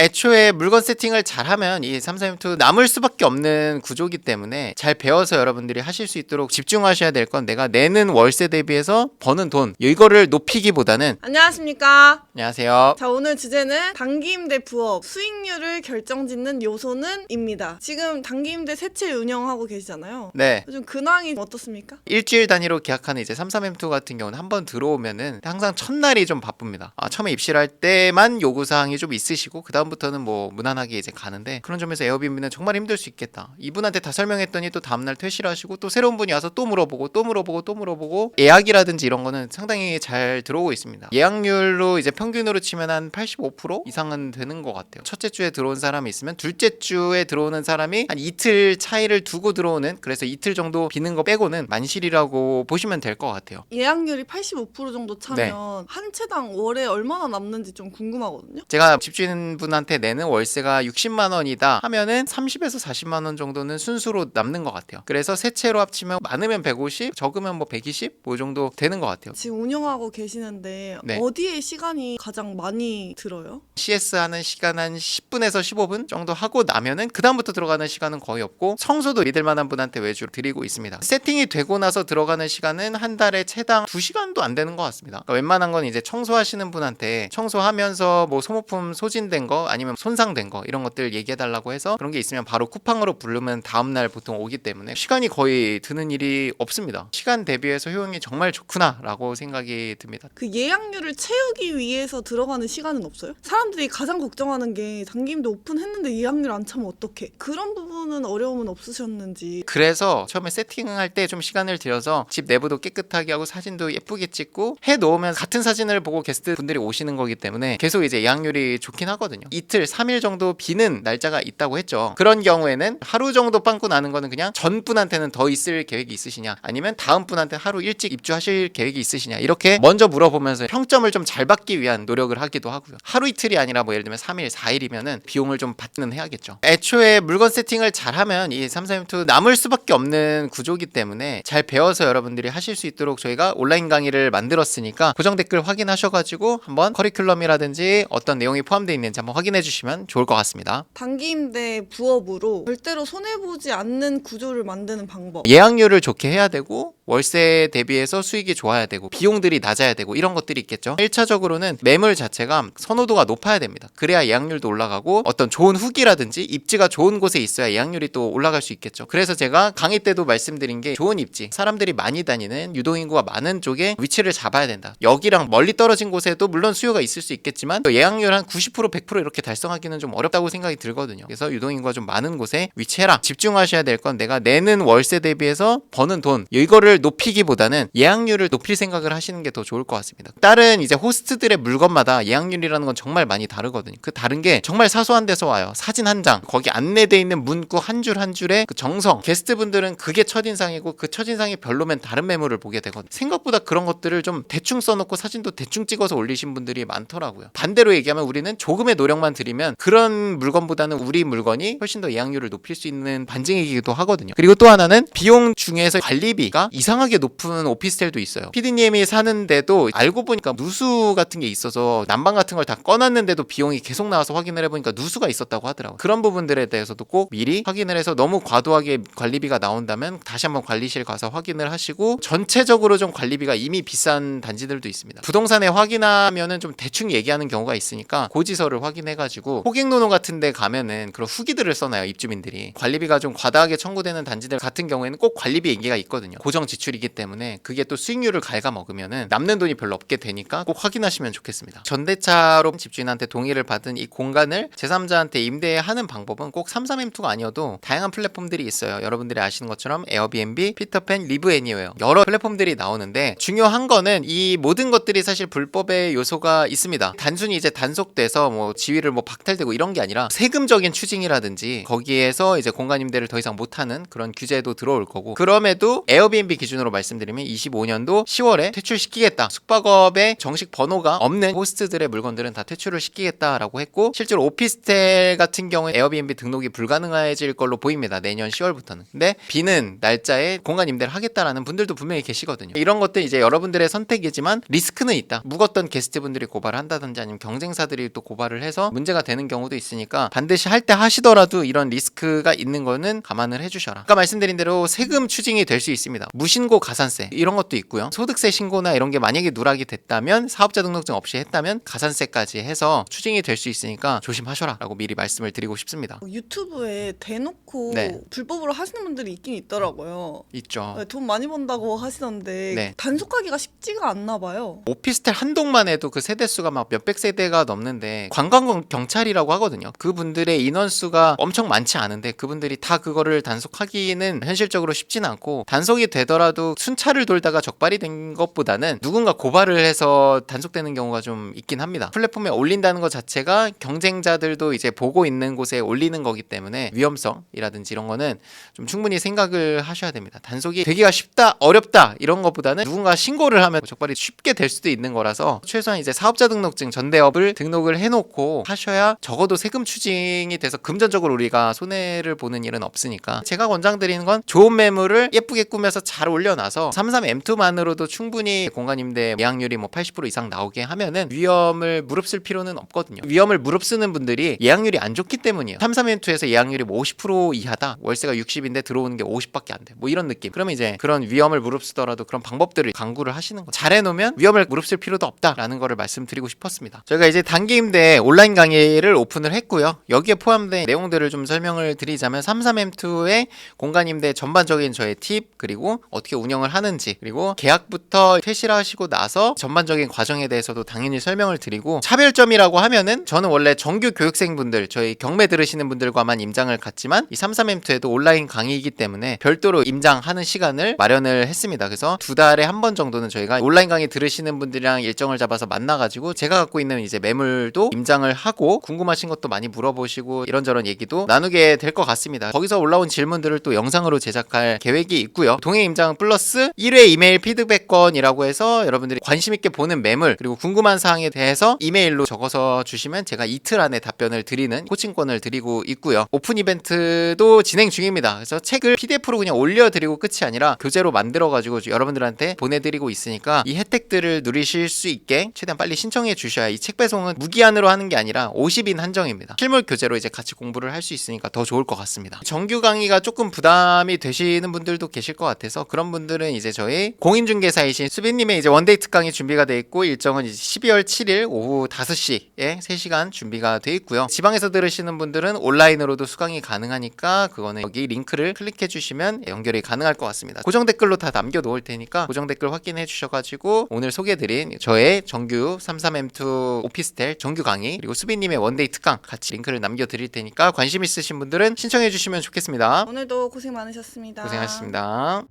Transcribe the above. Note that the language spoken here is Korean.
애초에 물건 세팅을 잘하면 이 33M2 남을 수밖에 없는 구조기 때문에 잘 배워서 여러분들이 하실 수 있도록 집중하셔야 될 건 내가 내는 월세 대비해서 버는 돈 이거를 높이기보다는. 안녕하십니까. 안녕하세요. 자, 오늘 주제는 단기임대 부업 수익률을 결정짓는 요소는 입니다. 지금 단기임대 세 채 운영하고 계시잖아요. 네. 요즘 근황이 어떻습니까? 일주일 단위로 계약하는 이제 33M2 같은 경우는 한번 들어오면은 항상 첫날이 좀 바쁩니다. 처음에 입시를 할 때만 요구사항이 좀 있으시고 그 다음부터는 뭐 무난하게 이제 가는데, 그런 점에서 에어비앤비는 정말 힘들 수 있겠다. 이분한테 다 설명했더니 또 다음날 퇴실을 하시고 또 새로운 분이 와서 또 물어보고 예약이라든지 이런 거는 상당히 잘 들어오고 있습니다. 예약률로 이제 평균으로 치면 한 85% 이상은 되는 것 같아요. 첫째 주에 들어온 사람이 있으면 둘째 주에 들어오는 사람이 한 이틀 차이를 두고 들어오는, 그래서 이틀 정도 비는 거 빼고는 만실이라고 보시면 될 것 같아요. 예약률이 85% 정도 차면 한 채당 월에 얼마나 남는지 좀 궁금하거든요. 제가 집주인분한테 내는 월세가 60만 원이다 하면은 30에서 40만 원 정도는 순수로 남는 것 같아요. 그래서 세 채로 합치면 많으면 150, 적으면 뭐 120, 뭐 정도 되는 것 같아요. 지금 운영하고 계시는데 네. 어디에 시간이 가장 많이 들어요? CS 하는 시간 한 10분에서 15분 정도 하고 나면은 그 다음부터 들어가는 시간은 거의 없고, 청소도 믿을 만한 분한테 외주로 드리고 있습니다. 세팅이 되고 나서 들어가는 시간은 한 달에 채당 2시간도 안 되는 것 같습니다. 그러니까 웬만한 건 이제 청소하시는 분한테 청소하면서 뭐 소모품 소진된 거 아니면 손상된 거 이런 것들 얘기해달라고 해서 그런 게 있으면 바로 쿠팡으로 부르면 다음날 보통 오기 때문에 시간이 거의 드는 일이 없습니다. 시간 대비해서 효용이 정말 좋구나 라고 생각이 듭니다. 그 예약률을 채우기 위해서 들어가는 시간은 없어요? 사람들이 가장 걱정하는 게 단기임대 오픈했는데 예약률 안 차면 어떡해? 그런 부분은 어려움은 없으셨는지. 그래서 처음에 세팅할 때 좀 시간을 들여서 집 내부도 깨끗하게 하고 사진도 예쁘게 찍고 해 놓으면 같은 사진을 보고 게스트 분들이 오시는 거기 때문에 계속 이제 예약률이 좋긴 하거든요. 이틀, 3일 정도 비는 날짜가 있다고 했죠. 그런 경우에는 하루 정도 빵꾸 나는 거는 그냥 전 분한테는 더 있을 계획이 있으시냐, 아니면 다음 분한테 하루 일찍 입주하실 계획이 있으시냐, 이렇게 먼저 물어보면서 평점을 좀 잘 받기 위한 노력을 하기도 하고요. 하루 이틀이 아니라 뭐 예를 들면 3일, 4일이면은 비용을 좀 받는 해야겠죠. 애초에 물건 세팅을 잘하면 이 33M2 남을 수밖에 없는 구조기 때문에 잘 배워서 여러분들이 하실 수 있도록 저희가 온라인 강의를 만들었으니까 고정 댓글 확인하셔가지고 한번 커리큘럼이라든지 어떤 내용이 포함되어 있는지 한번 확인해 주시면 좋을 것 같습니다. 단기임대 부업으로 절대로 손해보지 않는 구조를 만드는 방법. 예약률을 좋게 해야 되고 월세 대비해서 수익이 좋아야 되고 비용들이 낮아야 되고 이런 것들이 있겠죠. 1차적으로는 매물 자체가 선호도가 높아야 됩니다. 그래야 예약률도 올라가고 어떤 좋은 후기라든지 입지가 좋은 곳에 있어야 예약률이 또 올라갈 수 있겠죠. 그래서 제가 강의 때도 말씀드린 게 좋은 입지, 사람들이 많이 다니는 유동인구가 많은 쪽에 위치를 잡아야 된다. 여기랑 멀리 떨어진 곳에도 물론 수요가 있을 수 있겠지만 예약률 한 90%, 100% 이렇게 달성하기는 좀 어렵다고 생각이 들거든요. 그래서 유동인구가 좀 많은 곳에 위치해라. 집중하셔야 될 건 내가 내는 월세 대비해서 버는 돈 이거를 높이기보다는 예약률을 높일 생각을 하시는 게 더 좋을 것 같습니다. 다른 이제 호스트들의 물건마다 예약률이라는 건 정말 많이 다르거든요. 그 다른 게 정말 사소한 데서 와요. 사진 한 장, 거기 안내되어 있는 문구 한 줄 한 줄의 그 정성. 게스트분들은 그게 첫인상이고 그 첫인상이 별로면 다른 매물을 보게 되거든요. 생각보다 그런 것들을 좀 대충 써놓고 사진도 대충 찍어서 올리신 분들이 많더라고요. 반대로 얘기하면 우리는 조금의 노력만 들이면 그런 물건보다는 우리 물건이 훨씬 더 예약률을 높일 수 있는 반증이기도 하거든요. 그리고 또 하나는 비용 중에서 관리비가 이상하게 높은 오피스텔도 있어요. PD님이 사는데도 알고 보니까 누수 같은 게 있어서 난방 같은 걸 다 꺼놨는데도 비용이 계속 나와서 확인을 해보니까 누수가 있었다고 하더라고요. 그런 부분들에 대해서도 꼭 미리 확인을 해서 너무 과도하게 관리비가 나온다면 다시 한번 관리실 가서 확인을 하시고, 전체적으로 좀 관리비가 이미 비싼 단지들도 있습니다. 부동산에 확인하면은 좀 대충 얘기하는 경우가 있으니까 고지서를 확인해가지고 호객노노 같은 데 가면은 그런 후기들을 써놔요. 입주민들이 관리비가 좀 과다하게 청구되는 단지들 같은 경우에는 꼭 관리비 얘기가 있거든요. 고정 지출이기 때문에 그게 또 수익률을 갉아먹으면은 남는 돈이 별로 없게 되니까 꼭 확인하시면 좋겠습니다. 전대차로 집주인한테 동의를 받은 이 공간을 제3자한테 임대하는 방법은 꼭 33M2가 아니어도 다양한 플랫폼들이 있어요. 여러분들이 아시는 것처럼 에어비앤비, 피터팬, 리브 애니웨어 여러 플랫폼들이 나오는데, 중요한 거는 이 모든 것들이 사실 불법의 요소가 있습니다. 단순히 이제 단속돼서 뭐 지위를 뭐 박탈되고 이런 게 아니라 세금적인 추징이라든지 거기에서 이제 공간 임대를 더 이상 못하는 그런 규제도 들어올 거고, 그럼에도 에어비앤비 기준으로 말씀드리면 25년도 10월에 퇴출시키겠다. 숙박업에 정식 번호가 없는 호스트들의 물건들은 다 퇴출을 시키겠다라고 했고 실제로 오피스텔 같은 경우는 에어비앤비 등록이 불가능해질 걸로 보입니다. 내년 10월부터는. 근데 비는 날짜에 공간 임대를 하겠다라는 분들도 분명히 계시거든요. 이런 것들 이제 여러분들의 선택이지만 리스크는 있다. 묵었던 게스트분들이 고발을 한다든지 아니면 경쟁사들이 또 고발을 해서 문제가 되는 경우도 있으니까 반드시 할 때 하시더라도 이런 리스크가 있는 거는 감안을 해주셔라. 아까 말씀드린 대로 세금 추징이 될 수 있습니다. 무신고 가산세 이런 것도 있고요. 소득세 신고나 이런 게 만약에 누락이 됐다면 사업자 등록증 없이 했다면 가산세까지 해서 추징이 될 수 있으니까 조심하셔라 라고 미리 말씀을 드리고 싶습니다. 유튜브에 대놓고 네. 불법으로 하시는 분들이 있긴 있더라고요. 있죠. 네, 돈 많이 번다고 하시던데 네. 단속하기가 쉽지가 않나 봐요. 오피스텔 한 동만 해도 그 세대수가 막 몇백 세대가 넘는데 관광 경찰이라고 하거든요. 그분들의 인원수가 엄청 많지 않은데 그분들이 다 그거를 단속하기는 현실적으로 쉽지는 않고 단속이 되더라도 순찰을 돌다가 적발이 된 것보다는 누군가 고발을 해서 단속되는 경우가 좀 있긴 합니다. 플랫폼에 올린다는 것 자체가 경쟁자들도 이제 보고 있는 곳에 올리는 거기 때문에 위험성이라든지 이런 거는 좀 충분히 생각을 하셔야 됩니다. 단속이 되기가 쉽다, 어렵다 이런 것보다는 누군가 신고를 하면 적발이 쉽게 될 수도 있는 거라서 최소한 이제 사업자 등록증 전대업을 등록을 해놓고 하셔야 적어도 세금 추징이 돼서 금전적으로 우리가 손해를 보는 일은 없으니까 제가 권장드리는 건 좋은 매물을 예쁘게 꾸며서 잘 올려놔서 33M2만으로도 충분히 공간임대 예약률이 뭐 80% 이상 나오게 하면은 위험을 무릅쓸 필요는 없거든요. 위험을 무릅쓰는 분들이 예약률이 안 좋기 때문이에요. 33M2에서 예약률이 뭐 50% 이하다. 월세가 60인데 들어오는 게 50밖에 안 돼. 뭐 이런 느낌. 그러면 이제 그런 위험을 무릅쓰더라도 그런 방법들을 강구를 하시는 거. 잘 해놓으면 위험을 무릅쓸 필요도 없다라는 거를 말씀드리고 싶었습니다. 저희가 이제 단기 임대 온라인 강의를 오픈을 했고요. 여기에 포함된 내용들을 좀 설명을 드리자면 33M2의 공간 임대 전반적인 저의 팁 그리고 어떻게 운영을 하는지 그리고 계약부터 퇴실하시고 나서 전반적인 과정에 대해서도 당연히 설명을 드리고 차별점이라고 하면은 저는 원래 정규 교육생분들 저희 경매 들으시는 분들과만 임장을 갔지만 이 33M2에도 온라인 강의이기 때문에 별도로 임장하는 시간을 마련을 했습니다. 그래서 2달에 한 번 정도는 저희가 온라인 강의 들으시는 분들이랑 일정을 잡아서 만나가지고 제가 갖고 있는 이제 매물도 임장을 하고 궁금하신 것도 많이 물어보시고 이런저런 얘기도 나누게 될 것 같습니다. 거기서 올라온 질문들을 또 영상으로 제작할 계획이 있고요. 동행 임장 플러스 1회 이메일 피드백권이라고 해서 여러분들이 관심 있게 보는 매물 그리고 궁금한 사항에 대해서 이메일로 적어서 주시면 제가 이틀 안에 답변을 드리는 코칭권을 드리고 있고요. 오픈 이벤트도 진행 중입니다. 그래서 책을 PDF로 그냥 올려드리고 끝이 아니라 교재로 만들어가지고 여러분들한테 보내드리고 있으니까 이 혜택들을 누리실 수 있게 최대한 빨리 신청해 주셔야 이 책 배송은 무기한으로 하는 게 아니라 50인 한정입니다. 실물 교재로 이제 같이 공부를 할 수 있으니까 더 좋을 것 같습니다. 정규 강의가 조금 부담이 되시는 분들도 계실 것 같아서 그런 분들은 이제 저희 공인중개사이신 수빈님의 이제 원데이 특강이 준비가 돼 있고 일정은 이제 12월 7일 오후 5시에 3시간 준비가 돼 있고요. 지방에서 들으시는 분들은 온라인으로도 수강이 가능하니까 그거는 여기 링크를 클릭해 주시면 연결이 가능할 것 같습니다. 고정 댓글로 다 남겨 놓을 테니까 고정 댓글 확인해 주셔가지고 오늘 소개해드린 저의 정규 33M2 오피스텔 정규 강의 그리고 수빈님의 원데이 특강 같이 링크를 남겨드릴 테니까 관심 있으신 분들은 신청해 주시면 좋겠습니다. 오늘도 고생 많으셨습니다. 고생하셨습니다.